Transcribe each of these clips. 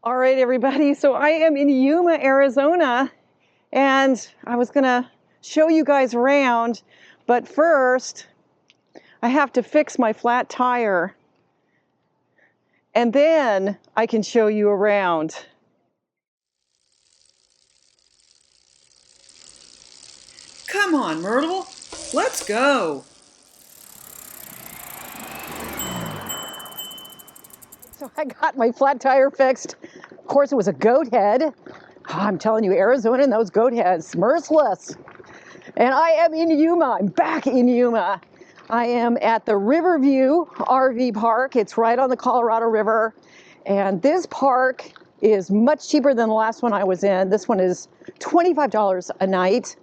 All right, everybody. So I am in Yuma, Arizona, and I was going to show you guys around, but first I have to fix my flat tire, and then I can show you around. Come on, Myrtle. Let's go. So I got my flat tire fixed. Of course, it was a goat head. I'm telling you, Arizona and those goat heads, merciless. And I am in Yuma. I'm back in Yuma. I am at the Riverview RV Park. It's right on the Colorado River. And this park is much cheaper than the last one I was in. This one is $25 a night.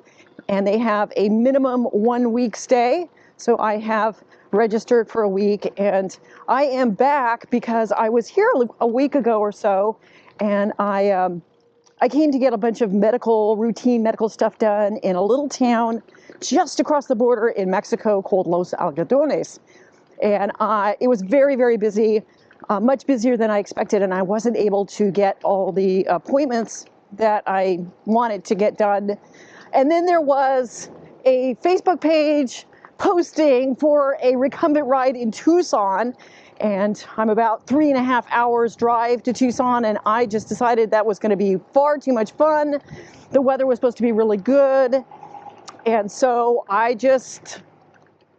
And they have a minimum 1 week stay. So I have registered for a week, and I am back because I was here a week ago or so, and I came to get a bunch of routine medical stuff done in a little town just across the border in Mexico called Los Algodones. And it was very, very busy, much busier than I expected, and I wasn't able to get all the appointments that I wanted to get done. And then there was a Facebook page posting for a recumbent ride in Tucson, and I'm about 3.5 hours drive to Tucson, and I just decided that was going to be far too much fun. The weather was supposed to be really good, and so I just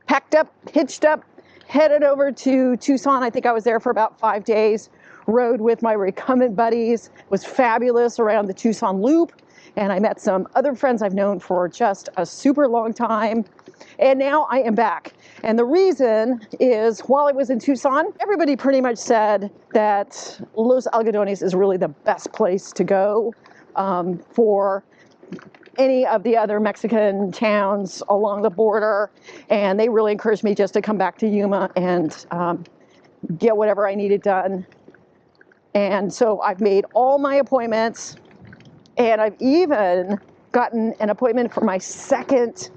packed up, hitched up, headed over to Tucson. I think I was there for about 5 days, rode with my recumbent buddies. It was fabulous around the Tucson Loop, and I met some other friends I've known for just a super long time. And now I am back. And the reason is, while I was in Tucson, everybody pretty much said that Los Algodones is really the best place to go for any of the other Mexican towns along the border. And they really encouraged me just to come back to Yuma and get whatever I needed done. And so I've made all my appointments, and I've even gotten an appointment for my second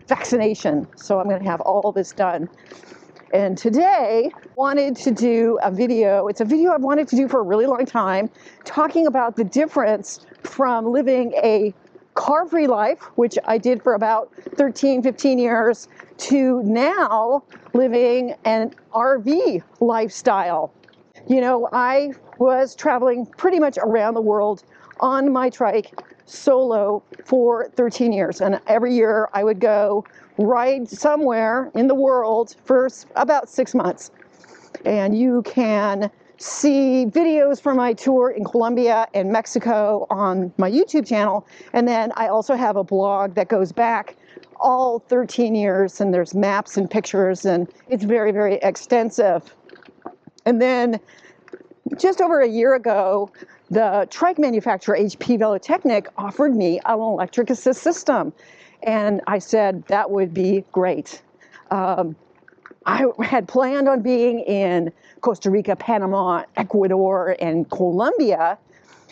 vaccination. So I'm going to have all this done. And today I wanted to do a video. It's a video I've wanted to do for a really long time, talking about the difference from living a car-free life, which I did for about 13, 15 years, to now living an RV lifestyle. You know, I was traveling pretty much around the world on my Trike solo for 13 years. And every year I would go ride somewhere in the world for about 6 months. And you can see videos from my tour in Colombia and Mexico on my YouTube channel. And then I also have a blog that goes back all 13 years, and there's maps and pictures, and it's very, very extensive. And then just over a year ago, the Trike manufacturer, HP Velotechnic, offered me an electric assist system. And I said that would be great. I had planned on being in Costa Rica, Panama, Ecuador, and Colombia.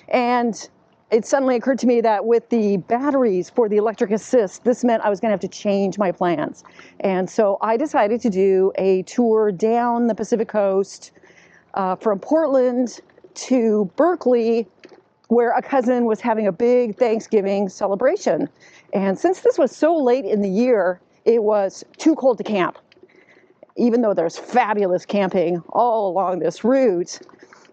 And it suddenly occurred to me that with the batteries for the electric assist, this meant I was going to have to change my plans. And so I decided to do a tour down the Pacific coast from Portland to Berkeley, where a cousin was having a big Thanksgiving celebration. And since this was so late in the year, it was too cold to camp, even though there's fabulous camping all along this route.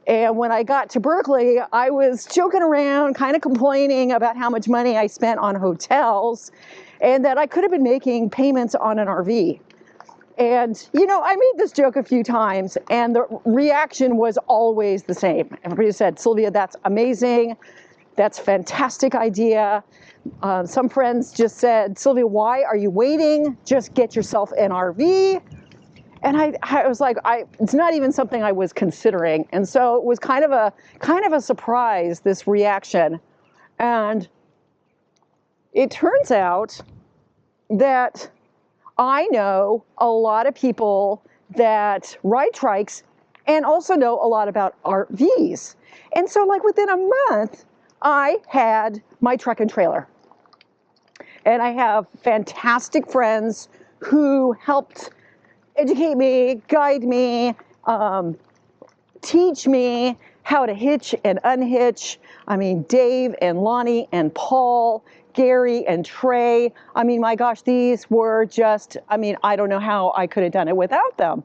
And when I got to Berkeley, I was joking around, kind of complaining about how much money I spent on hotels, and that I could have been making payments on an RV. And, you know, I made this joke a few times, and the reaction was always the same. Everybody said, Sylvia, that's amazing. That's a fantastic idea. Some friends just said, Sylvia, why are you waiting? Just get yourself an RV. And I was like, it's not even something I was considering. And so it was kind of a surprise, this reaction. And it turns out that I know a lot of people that ride trikes and also know a lot about RVs. And so like within a month, I had my truck and trailer. And I have fantastic friends who helped educate me, guide me, teach me how to hitch and unhitch. I mean, Dave and Lonnie and Paul, Gary and Trey. I mean, my gosh, these were just, I mean, I don't know how I could have done it without them.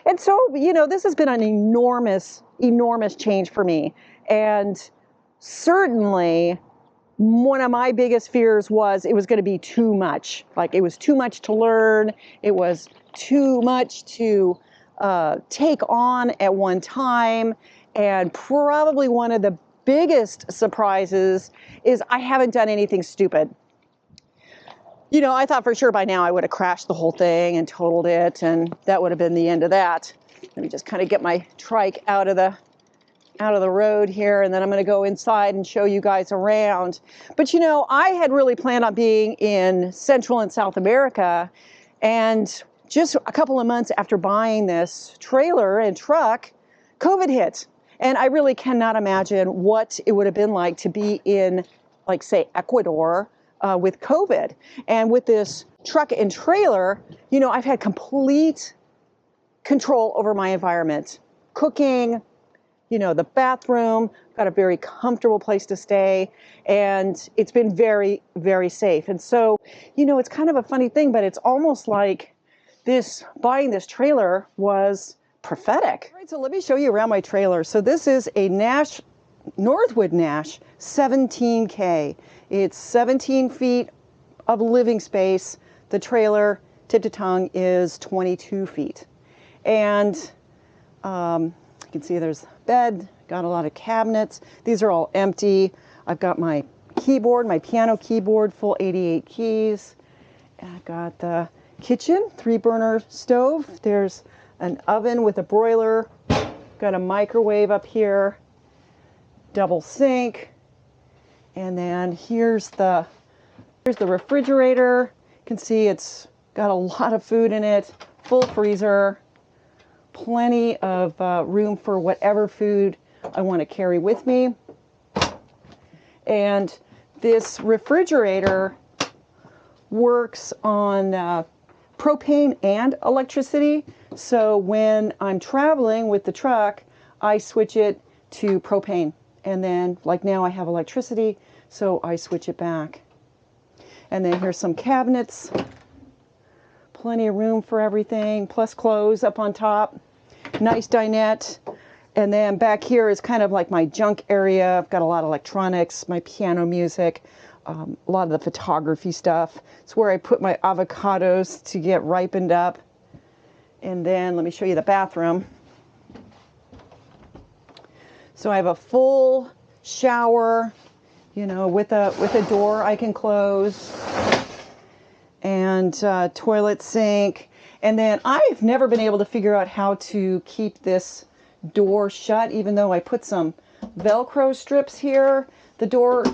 And so, you know, this has been an enormous, enormous change for me. And certainly one of my biggest fears was it was going to be too much. Like, it was too much to learn. It was too much to take on at one time. And probably one of the biggest surprises is I haven't done anything stupid. You know, I thought for sure by now I would have crashed the whole thing and totaled it, and that would have been the end of that. Let me just kind of get my trike out of the road here, and then I'm going to go inside and show you guys around. But you know, I had really planned on being in Central and South America, and just a couple of months after buying this trailer and truck, COVID hit. And I really cannot imagine what it would have been like to be in, like, say, Ecuador with COVID. And with this truck and trailer, you know, I've had complete control over my environment. Cooking, you know, the bathroom, got a very comfortable place to stay, and it's been very, very safe. And so, you know, it's kind of a funny thing, but it's almost like buying this trailer was prophetic. All right, so let me show you around my trailer. So this is a Northwood Nash 17K. It's 17 feet of living space. The trailer, tip to tongue, is 22 feet. And you can see there's a bed, got a lot of cabinets. These are all empty. I've got my keyboard, my piano keyboard, full 88 keys. And I've got the kitchen, 3-burner stove. There's an oven with a broiler. Got a microwave up here, double sink. And then here's the refrigerator. You can see it's got a lot of food in it, full freezer, plenty of room for whatever food I want to carry with me. And this refrigerator works on propane and electricity. So when I'm traveling with the truck, I switch it to propane. And then, like now, I have electricity, so I switch it back. And then here's some cabinets. Plenty of room for everything, plus clothes up on top. Nice dinette. And then back here is kind of like my junk area. I've got a lot of electronics, my piano music, a lot of the photography stuff. It's where I put my avocados to get ripened up. And then let me show you the bathroom. So I have a full shower, you know, with a door I can close, and toilet sink. And then I've never been able to figure out how to keep this door shut, even though I put some Velcro strips here. The door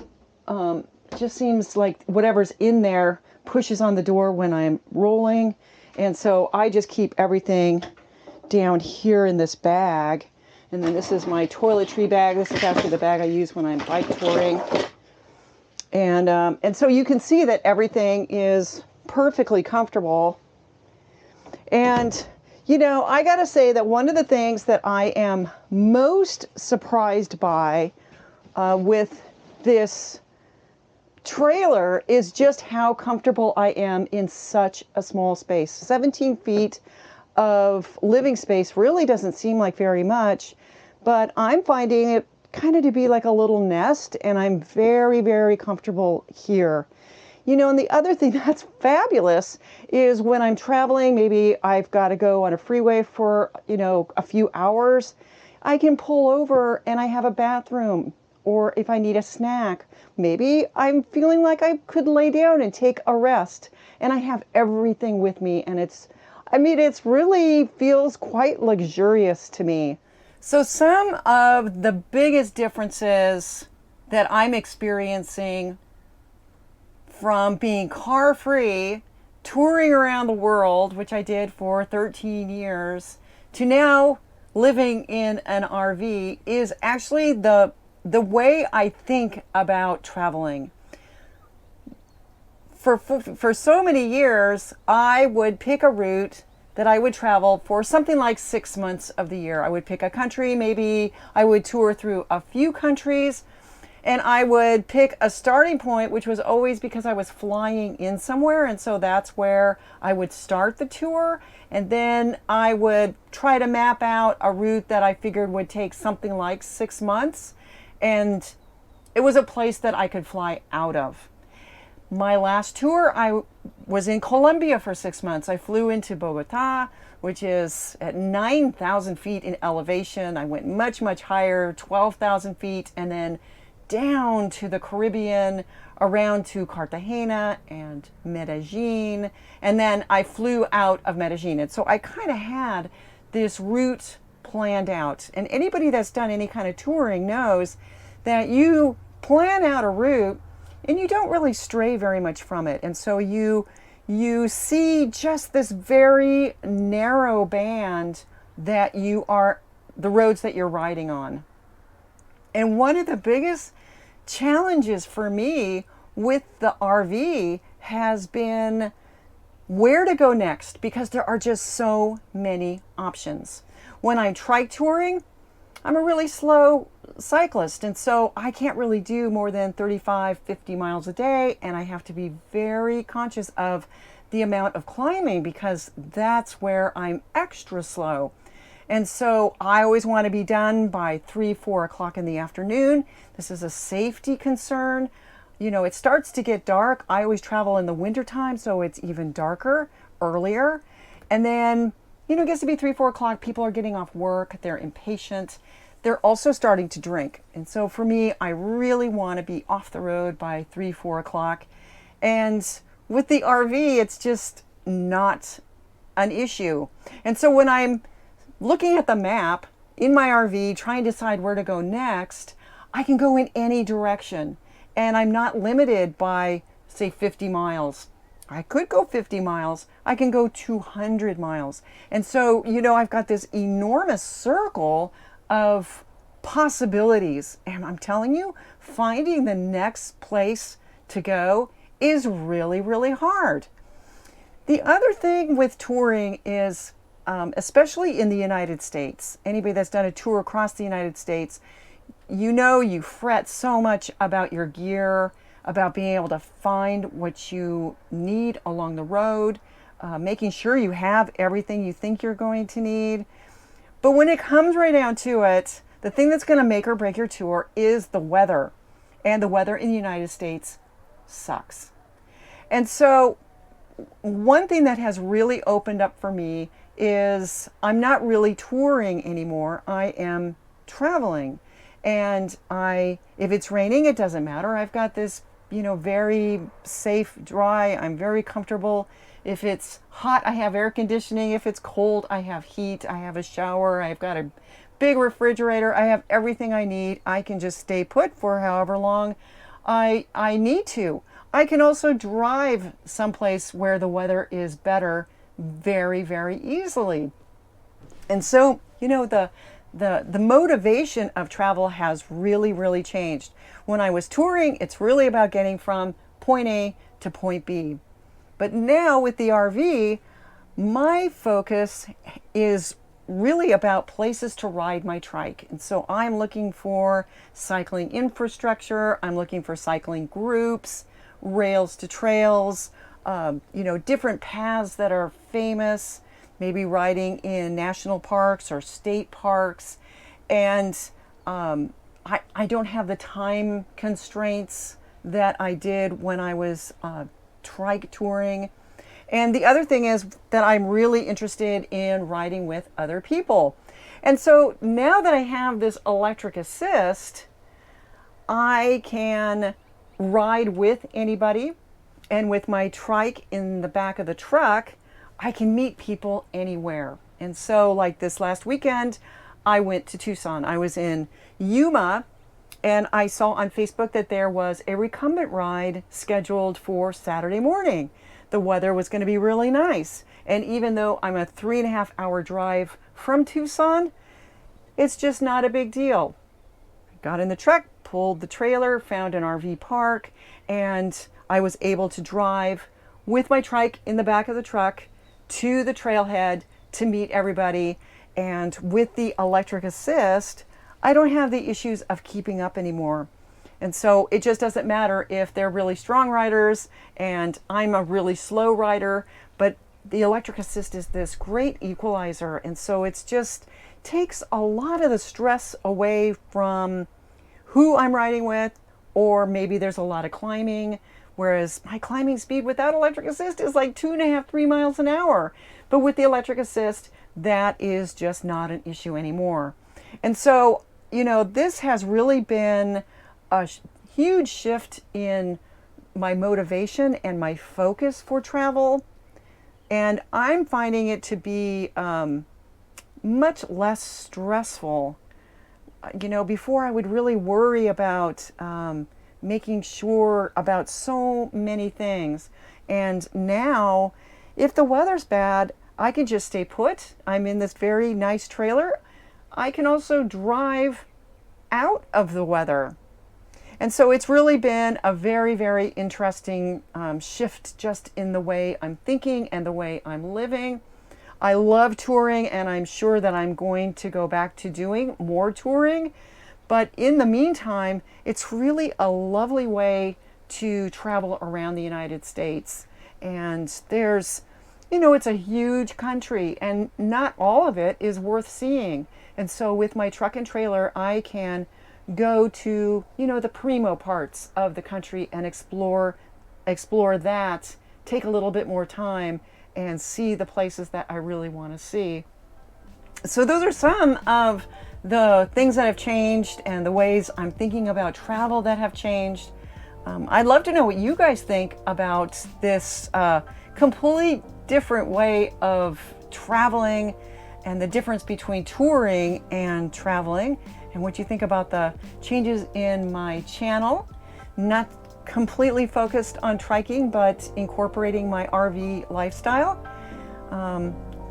just seems like whatever's in there pushes on the door when I'm rolling. And so I just keep everything down here in this bag. And then this is my toiletry bag. This is actually the bag I use when I'm bike touring. And so you can see that everything is perfectly comfortable. And, you know, I got to say that one of the things that I am most surprised by with this trailer is just how comfortable I am in such a small space. 17 feet of living space really doesn't seem like very much, but I'm finding it kind of to be like a little nest, and I'm very, very comfortable here. You know, and the other thing that's fabulous is when I'm traveling, maybe I've got to go on a freeway for, you know, a few hours, I can pull over and I have a bathroom. Or if I need a snack, maybe I'm feeling like I could lay down and take a rest, and I have everything with me, and it's really feels quite luxurious to me. So some of the biggest differences that I'm experiencing from being car-free, touring around the world, which I did for 13 years, to now living in an RV is actually the way I think about traveling. For so many years, I would pick a route that I would travel for something like 6 months of the year. I would pick a country, maybe I would tour through a few countries, and I would pick a starting point, which was always because I was flying in somewhere. And so that's where I would start the tour. And then I would try to map out a route that I figured would take something like 6 months. And it was a place that I could fly out of. My last tour, I was in Colombia for 6 months. I flew into Bogota, which is at 9,000 feet in elevation. I went much, much higher, 12,000 feet, and then down to the Caribbean, around to Cartagena and Medellin. And then I flew out of Medellin. And so I kind of had this route planned out. And anybody that's done any kind of touring knows that you plan out a route and you don't really stray very much from it. And so you see just this very narrow band that you are, the roads that you're riding on. And one of the biggest challenges for me with the RV has been where to go next, because there are just so many options. When I'm trike touring, I'm a really slow cyclist, and so I can't really do more than 35, 50 miles a day, and I have to be very conscious of the amount of climbing because that's where I'm extra slow. And so I always want to be done by 3, 4 o'clock in the afternoon. This is a safety concern. You know, it starts to get dark. I always travel in the wintertime, so it's even darker earlier. And then, you know, it gets to be 3, 4 o'clock. People are getting off work. They're impatient. They're also starting to drink. And so for me, I really want to be off the road by 3, 4 o'clock. And with the RV, it's just not an issue. And so when I'm looking at the map in my RV, trying to decide where to go next, I can go in any direction. And I'm not limited by, say, 50 miles. I could go 50 miles. I can go 200 miles. And so, you know, I've got this enormous circle of possibilities. And I'm telling you, finding the next place to go is really, really hard. The other thing with touring is, especially in the United States, anybody that's done a tour across the United States, you know, you fret so much about your gear, about being able to find what you need along the road, making sure you have everything you think you're going to need. But when it comes right down to it, the thing that's going to make or break your tour is the weather. And the weather in the United States sucks. And so one thing that has really opened up for me is I'm not really touring anymore. I am traveling. And if it's raining, it doesn't matter. I've got this, you know, very safe, dry, I'm very comfortable. If it's hot, I have air conditioning. If it's cold, I have heat. I have a shower. I've got a big refrigerator. I have everything I need. I can just stay put for however long I need to. I can also drive someplace where the weather is better very, very easily. And so, you know, the motivation of travel has really, really changed. When I was touring, it's really about getting from point A to point B. But now with the RV, my focus is really about places to ride my trike. And so I'm looking for cycling infrastructure. I'm looking for cycling groups, rails to trails, you know, different paths that are famous, maybe riding in national parks or state parks. And I don't have the time constraints that I did when I was trike touring. And the other thing is that I'm really interested in riding with other people. And so now that I have this electric assist, I can ride with anybody. And with my trike in the back of the truck, I can meet people anywhere. And so like this last weekend, I went to Tucson. I was in Yuma, and I saw on Facebook that there was a recumbent ride scheduled for Saturday morning. The weather was going to be really nice. And even though I'm a 3.5 hour drive from Tucson, it's just not a big deal. I got in the truck, pulled the trailer, found an RV park, and I was able to drive with my trike in the back of the truck to the trailhead to meet everybody. And with the electric assist, I don't have the issues of keeping up anymore. And so it just doesn't matter if they're really strong riders and I'm a really slow rider, but the electric assist is this great equalizer. And so it's just takes a lot of the stress away from who I'm riding with, or maybe there's a lot of climbing, whereas my climbing speed without electric assist is like 2.5, 3 miles an hour. But with the electric assist, that is just not an issue anymore. And so, you know, this has really been a huge shift in my motivation and my focus for travel. And I'm finding it to be much less stressful. You know, before I would really worry about making sure about so many things. And now, if the weather's bad, I can just stay put. I'm in this very nice trailer. I can also drive out of the weather. And so it's really been a very, very interesting shift just in the way I'm thinking and the way I'm living. I love touring, and I'm sure that I'm going to go back to doing more touring. But in the meantime, it's really a lovely way to travel around the United States. And there's, you know, it's a huge country, and not all of it is worth seeing. And so with my truck and trailer, I can go to, you know, the primo parts of the country and explore that, take a little bit more time and see the places that I really want to see. So those are some of the things that have changed and the ways I'm thinking about travel that have changed. I'd love to know what you guys think about this completely different way of traveling and the difference between touring and traveling, and what you think about the changes in my channel. Not completely focused on triking, but incorporating my RV lifestyle.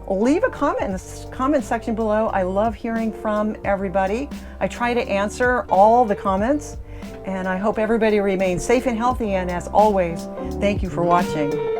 Leave a comment in the comment section below. I love hearing from everybody. I try to answer all the comments, and I hope everybody remains safe and healthy. And as always, thank you for watching.